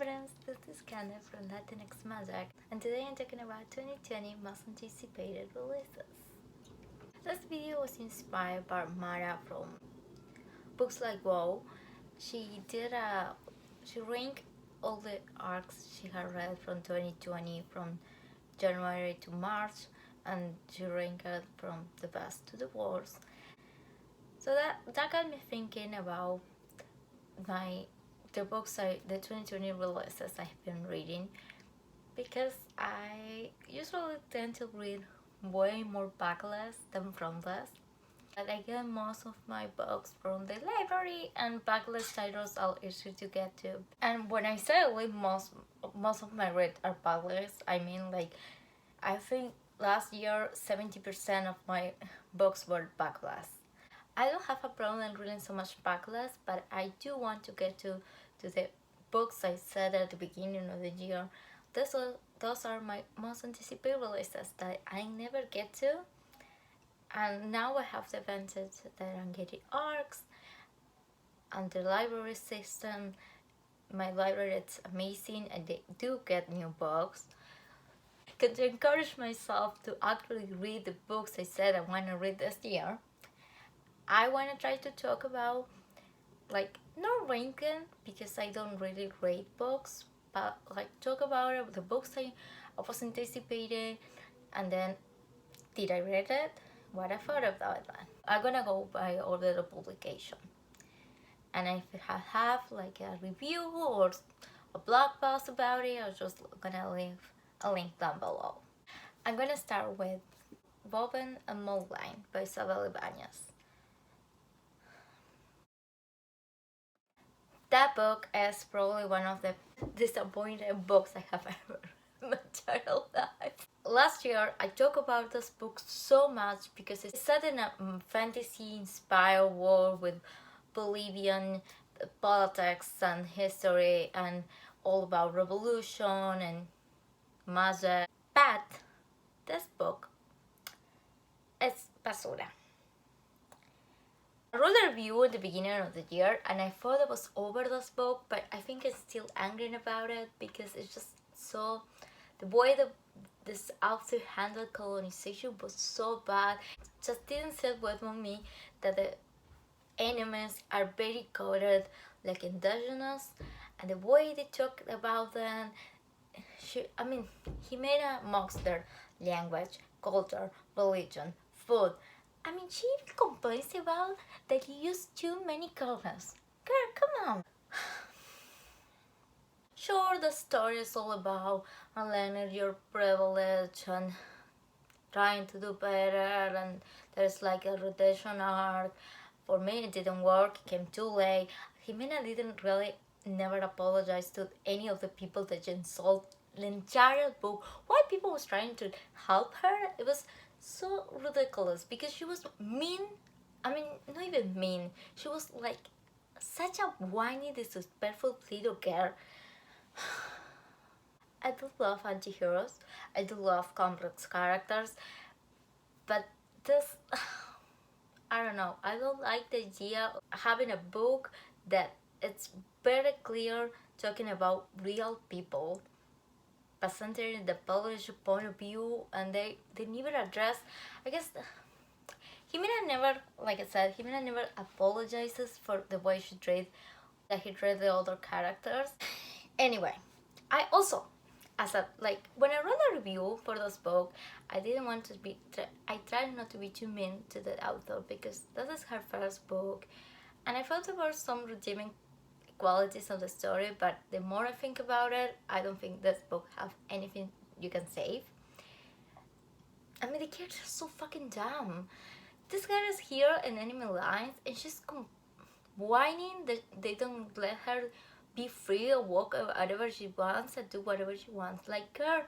friends, this is Candy from Latinx Magic, and today I'm talking about 2020 most anticipated releases. This video was inspired by Mara from Books Like Wow. She ranked all the arcs she had read from 2020 from January to March, and she ranked it from the best to the worst. So that got me thinking about the 2020 releases I've been reading, because I usually tend to read way more backlist than frontlist. But I get most of my books from the library, and backlist titles are easy to get to. And when I say most of my reads are backlist, I mean I think last year 70% of my books were backlist. I don't have a problem reading so much backlist, but I do want to get to the books I said at the beginning of the year. Those are my most anticipated releases that I never get to. And now I have the advantage that I'm getting arcs and the library system. My library is amazing and they do get new books. To encourage myself to actually read the books I said I want to read this year, I want to try to talk about, not ranking, because I don't really rate books, but talk about the books I was anticipating, and then did I read it, what I thought about that. I'm gonna go by order of publication, and if I have a review or a blog post about it, I'm just gonna leave a link down below. I'm gonna start with Woven and Moonlight by Isabel Ibañez. That book is probably one of the disappointing books I have ever in my entire life. Last year I talked about this book so much because it's set in a fantasy-inspired world with Bolivian politics and history and all about revolution and magic. But this book is basura. I wrote a review at the beginning of the year and I thought I was over this book, but I think I'm still angry about it because it's just so... The way this author handled colonization was so bad. It just didn't sit well with me that the enemies are very coded like indigenous, and the way they talked about them, he made a monster language, culture, religion, food. She even complains about that he used too many colors. Girl, come on. Sure, the story is all about unlearning your privilege and trying to do better, and there's a redemption arc. For me, it didn't work. It came too late. Jimena didn't really never apologize to any of the people that insult the entire book. Why people was trying to help her? It was so ridiculous because she was mean. Not even mean. She was such a whiny, disrespectful little girl. I do love anti-heroes. I do love complex characters. But this, I don't know. I don't like the idea of having a book that it's very clear talking about real people, presenting the published point of view, and they never address, I guess. Jimena never, like I said, Jimena never apologizes for the way he treated the other characters. Anyway, I also, when I wrote a review for this book, I didn't want to be, I tried not to be too mean to the author because this is her first book, and I felt there were some redeeming qualities of the story, but the more I think about it, I don't think this book have anything you can save. The characters are so fucking dumb. This girl is here in enemy lines and she's whining that they don't let her be free or walk whatever she wants and do whatever she wants. Girl,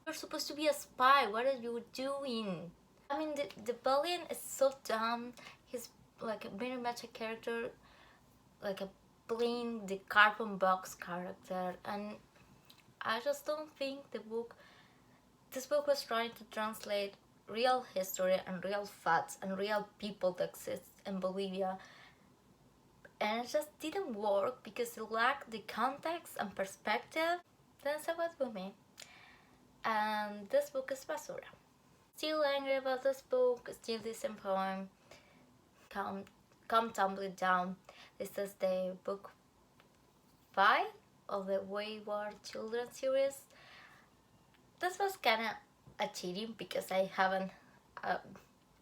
you're supposed to be a spy. What are you doing? The villain is so dumb. He's very much a character, playing the cardboard box character, and I just don't think this book was trying to translate real history and real facts and real people that exist in Bolivia and it just didn't work because it lacked the context and perspective. That's about women. And this book is basura. Still angry about this book, still disappointed. Come tumbling down. This is the book 5 of the Wayward Children series. This was kind of a cheating because I haven't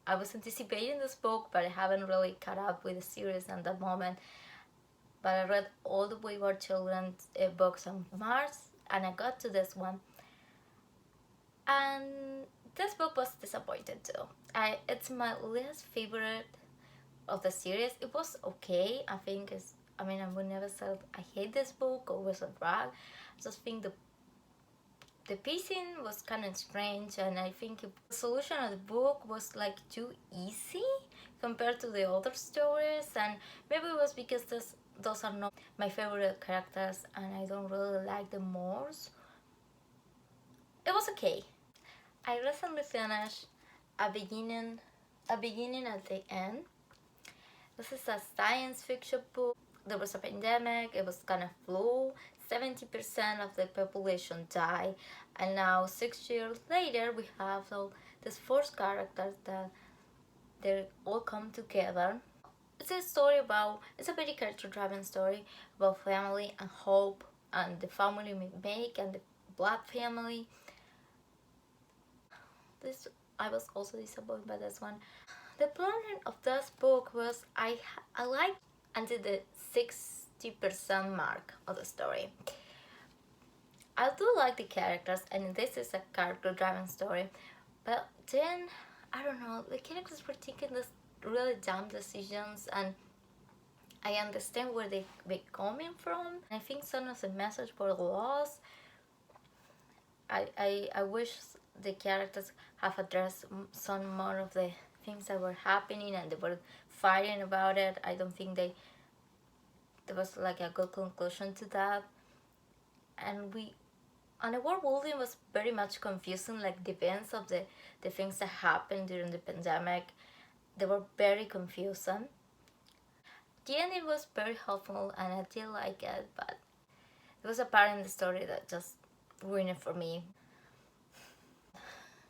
I was anticipating this book, but I haven't really caught up with the series at the moment. But I read all the Wayward Children's books on March, and I got to this one. And this book was disappointed too. It's my least favorite of the series. It was okay. I would never say I hate this book or it was a drag. I just think the pacing was kind of strange, and I think the solution of the book was like too easy compared to the other stories, and maybe it was because those are not my favorite characters and I don't really like them more. It was okay. I recently finished a beginning at the end. This is a science fiction book. There was a pandemic, it was kind of flu, 70% of the population died, and now 6 years later we have these 4 characters that they all come together. It's a very character-driven story about family and hope and the family we make and the blood family. I was also disappointed by this one. The plot of this book was I liked until the 60% mark of the story. I do like the characters, and this is a character-driven story, but then, I don't know, the characters were taking this really dumb decisions, and I understand where they're coming from. I think some of the message were lost. I wish the characters have addressed some more of the things that were happening and they were fighting about it. I don't think there was like a good conclusion to that. And the world building was very much confusing, like the events of the things that happened during the pandemic. They were very confusing. The ending was very helpful and I did like it, but there was a part in the story that just ruined it for me.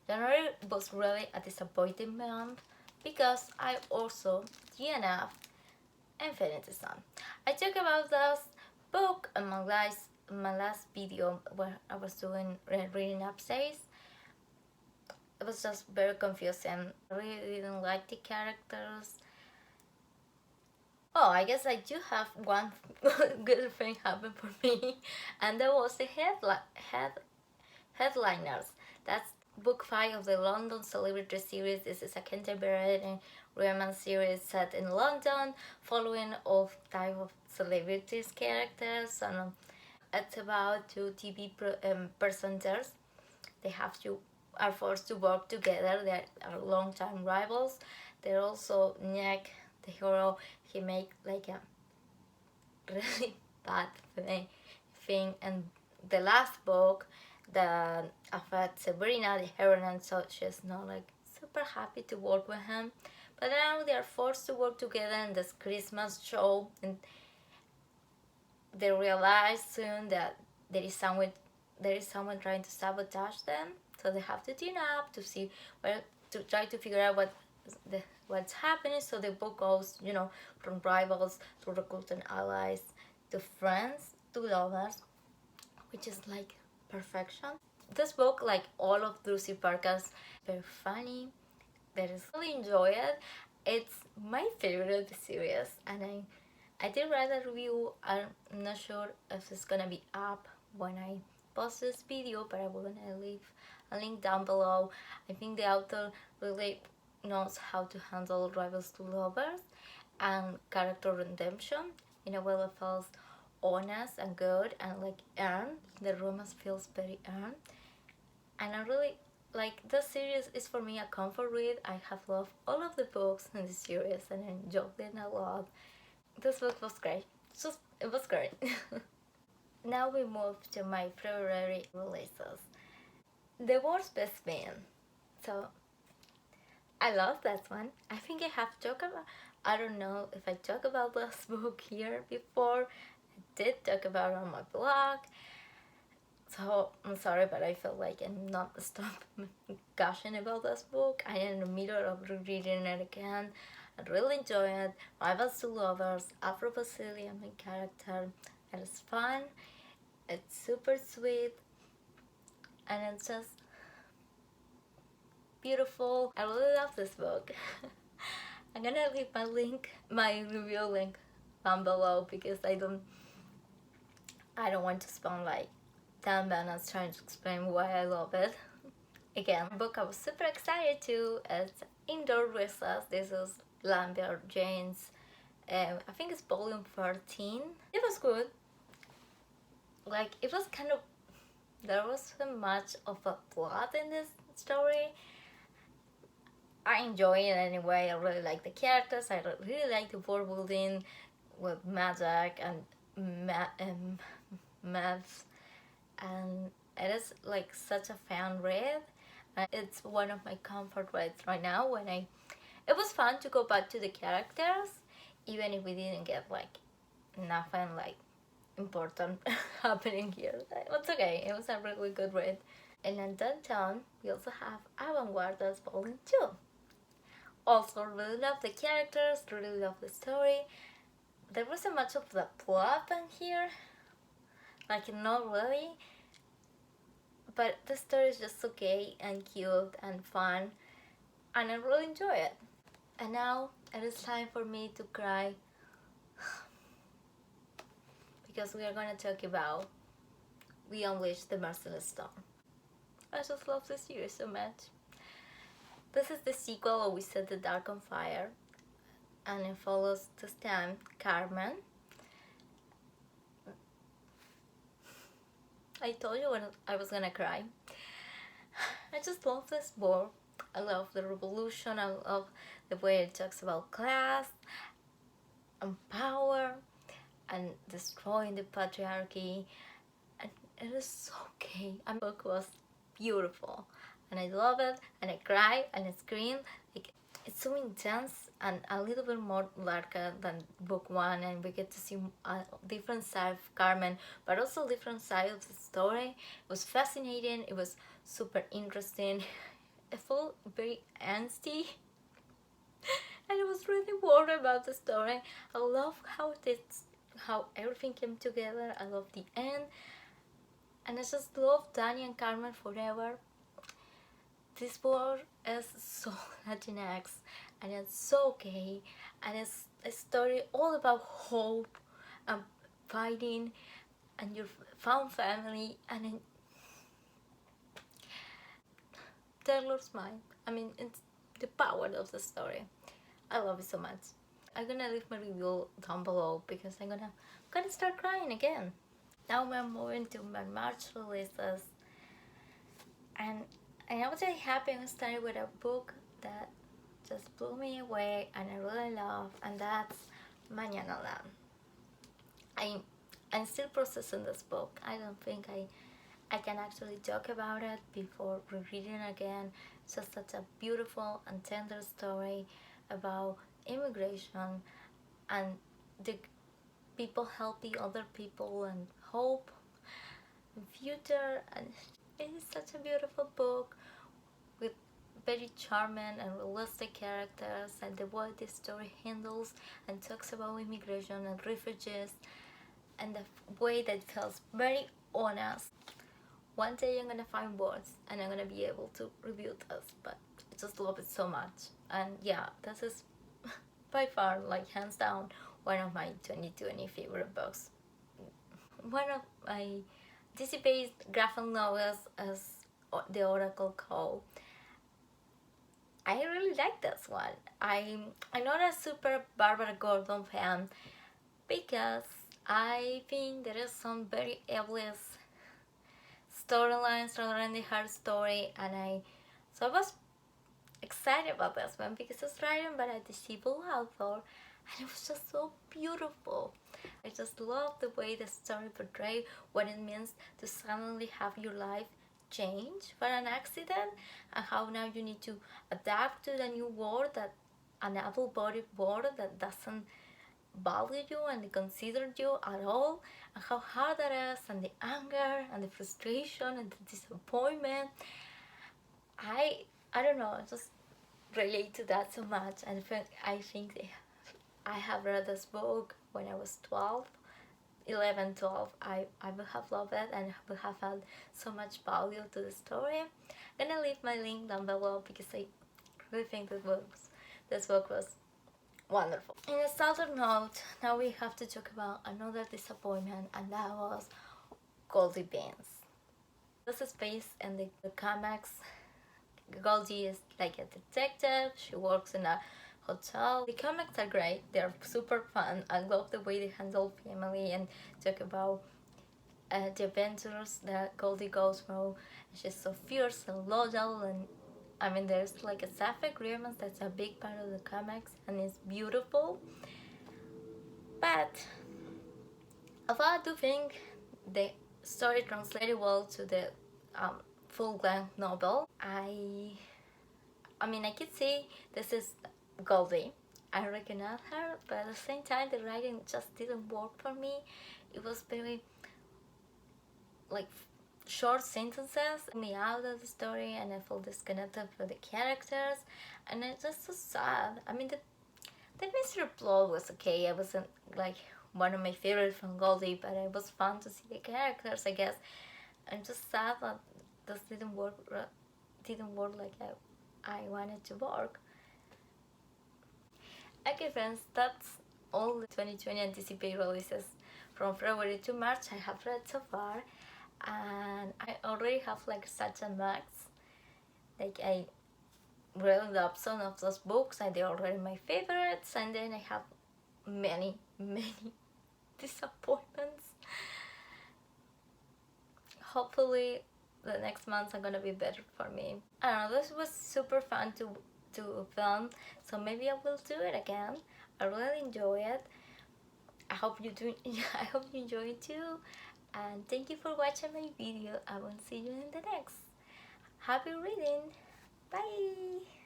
January was really a disappointing month because I also DNF Infinity Sun. I talked about this book in my last video where I was doing reading essays. It was just very confusing. I really didn't like the characters. Oh, I guess I do have one good thing happen for me, and that was the headliners. That's book 5 of the London Celebrity Series. This is a contemporary romance series set in London, following all type of celebrities characters, and it's about 2 TV presenters. They are forced to work together. They are long-time rivals. They're also Nick, the hero. He make like a really bad thing, and the last book that affects Sabrina, the heroine, so she's not like super happy to work with him. But now they are forced to work together in this Christmas show, and they realize soon that there is someone trying to sabotage them. So they have to team up to see to try to figure out what's happening. So the book goes, from rivals to recruiting allies to friends to lovers, which is like perfection. This book, like all of Lucy Parker's, very funny. I really enjoy it. It's my favorite of the series, and I did write a review. I'm not sure if it's gonna be up when I post this video, but I will leave a link down below. I think the author really knows how to handle rivals to lovers and character redemption in a way that feels honest and good and like earned. The romance feels very earned, and I really like this series. Is for me a comfort read. I have loved all of the books in the series and I enjoyed it a lot. This book was great. It was great. Now we move to my February releases. The Worst Best Man. So I love that one. I think I have talked I don't know if I talked about this book here before. I did talk about it on my blog. So I'm sorry, but I feel like I'm not stop gushing about this book. I am in the middle of reading it again. I really enjoy it. Rivals to Lovers, Afro-Brazilian main character. It is fun. It's super sweet. And it's just beautiful. I really love this book. I'm gonna leave my review link down below because I don't want to spend like 10 minutes trying to explain why I love it. Again, a book I was super excited to. It's Indoor Recess. This is LUMBERJANES. I think it's volume 13. It was good. Like, it was kind of, there wasn't much of a plot in this story. I enjoy it anyway. I really like the characters. I really like the world building with magic and maths, and it is like such a fun read. It's one of my comfort reads right now. It was fun to go back to the characters, even if we didn't get like nothing like important happening here. It was okay. It was a really good read. And then downtown, we also have AVANT-GUARDS Volume 2. Also really love the characters, really love the story. There wasn't much of the plot in here, like not really, but the story is just okay and cute and fun, and I really enjoy it. And now it is time for me to cry because we are gonna talk about We Unleash the Merciless Storm. I just love this series so much. This is the sequel of We Set the Dark on Fire, and it follows this time Carmen. I told you when I was gonna cry. I just love this book. I love the revolution. I love the way it talks about class and power and destroying the patriarchy. And it is okay. The book was beautiful. And I love it, and I cry, and I scream. Like, it's so intense and a little bit more darker than book one, and we get to see a different side of Carmen, but also different side of the story. It was fascinating. It was super interesting. I felt very angsty, and I was really worried about the story. I love how everything came together. I love the end, and I just love Danny and Carmen forever. This book is so Latinx, and it's so gay, and it's a story all about hope and fighting and your found family and Tehlor's mind. I mean, it's the power of the story. I love it so much. I'm gonna leave my review down below because I'm gonna start crying again. Now we're moving to my March releases, and I was really happy and started with a book that just blew me away and I really love, and that's MAñANALAND. I'm still processing this book. I don't think I can actually talk about it before rereading it again. It's just such a beautiful and tender story about immigration and the people helping other people and hope and future, and it is such a beautiful book with very charming and realistic characters, and the way the story handles and talks about immigration and refugees, and the way that feels very honest. One day I'm gonna find words and I'm gonna be able to review this, but I just love it so much. And yeah, this is by far, like hands down, one of my 2020 favorite books. One of my DC-based graphic novels, as the Oracle called. I really like this one. I'm not a super Barbara Gordon fan because I think there is some very ableist storylines surrounding her story, and so I was excited about this one because it's written by a disabled author, and it was just so beautiful. I just love the way the story portrays what it means to suddenly have your life change for an accident, and how now you need to adapt to the new world that an able-bodied boy that doesn't value you and consider you at all, and how hard that is, and the anger and the frustration and the disappointment. I don't know, I just relate to that so much, and I think I have read this book when I was 12, 11, 12. I would have loved it and would have had so much value to the story. I'm gonna leave my link down below because I really think this book was wonderful. In a sadder note, now we have to talk about another disappointment, and that was Goldie Beans. This is based in the comics. Goldie is like a detective. She works in a hotel. The comics are great. They're super fun. I love the way they handle family and talk about the adventures that Goldie goes through. She's so fierce and loyal, and I mean, there's like a sapphic agreement that's a big part of the comics, and it's beautiful. But although I do think the story translated well to the full-length novel, I mean, I could see this is Goldie. I recognize her, but at the same time, the writing just didn't work for me. It was very like short sentences me out of the story, and I felt disconnected from the characters, and it's just so sad. I mean, the mystery plot was okay. It wasn't like one of my favorites from Goldie, but it was fun to see the characters, I guess. I'm just sad that this didn't work like I wanted to work. Okay friends, that's all the 2020 anticipated releases from February to March I have read so far, and I already have like such a max. Like, I really love some of those books and they're already my favorites, and then I have many disappointments. Hopefully the next months are gonna be better for me. I don't know, this was super fun to film, so maybe I will do it again. I really enjoy it. I hope you do. I hope you enjoy it too, and thank you for watching my video. I will see you in the next. Happy reading. Bye.